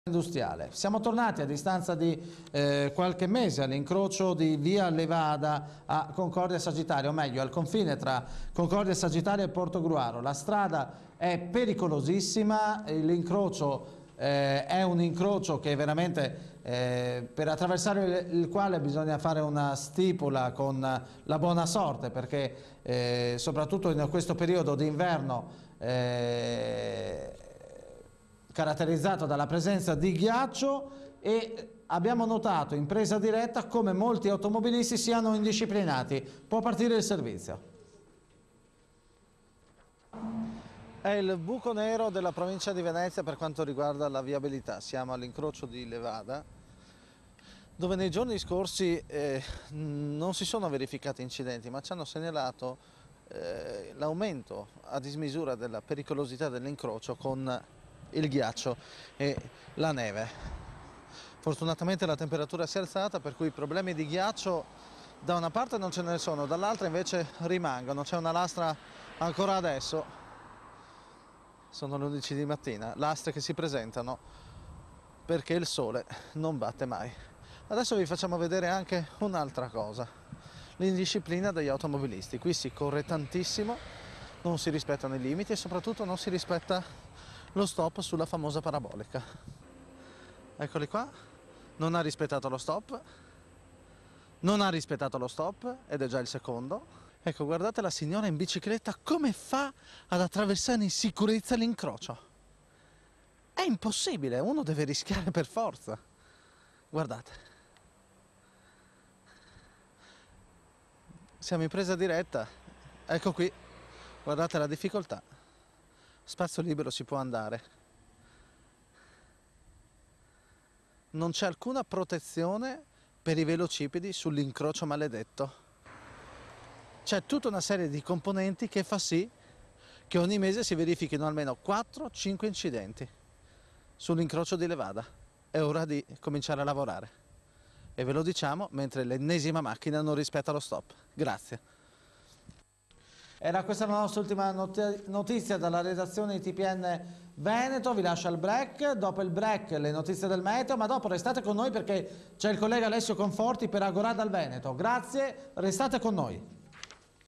Industriale. Siamo tornati a distanza di qualche mese all'incrocio di via Levada a Concordia Sagittaria, o meglio al confine tra Concordia Sagittaria e Portogruaro. La strada è pericolosissima, l'incrocio è un incrocio che veramente per attraversare il quale bisogna fare una stipula con la buona sorte, perché soprattutto in questo periodo d'inverno caratterizzato dalla presenza di ghiaccio, e abbiamo notato in presa diretta come molti automobilisti siano indisciplinati. Può partire il servizio. È il buco nero della provincia di Venezia per quanto riguarda la viabilità. Siamo all'incrocio di Levada, dove nei giorni scorsi non si sono verificati incidenti, ma ci hanno segnalato l'aumento a dismisura della pericolosità dell'incrocio con il ghiaccio e la neve. Fortunatamente la temperatura si è alzata, per cui problemi di ghiaccio da una parte non ce ne sono, dall'altra invece rimangono. C'è una lastra ancora adesso, sono le 11 di mattina, lastre che si presentano perché il sole non batte mai. Adesso vi facciamo vedere anche un'altra cosa: l'indisciplina degli automobilisti. Qui si corre tantissimo, non si rispettano i limiti e soprattutto non si rispetta lo stop sulla famosa parabolica. Eccoli qua, non ha rispettato lo stop, non ha rispettato lo stop ed è già il secondo. Ecco, guardate la signora in bicicletta come fa ad attraversare in sicurezza l'incrocio. È impossibile, uno deve rischiare per forza. Guardate. Siamo in presa diretta, ecco qui, guardate la difficoltà. Spazio libero si può andare. Non c'è alcuna protezione per i velocipedi sull'incrocio maledetto. C'è tutta una serie di componenti che fa sì che ogni mese si verifichino almeno 4-5 incidenti sull'incrocio di Levada. È ora di cominciare a lavorare. E ve lo diciamo mentre l'ennesima macchina non rispetta lo stop. Grazie. Era questa la nostra ultima notizia dalla redazione di TPN Veneto. Vi lascio al break, dopo il break le notizie del meteo, ma dopo restate con noi perché c'è il collega Alessio Conforti per Agorà dal Veneto. Grazie, restate con noi.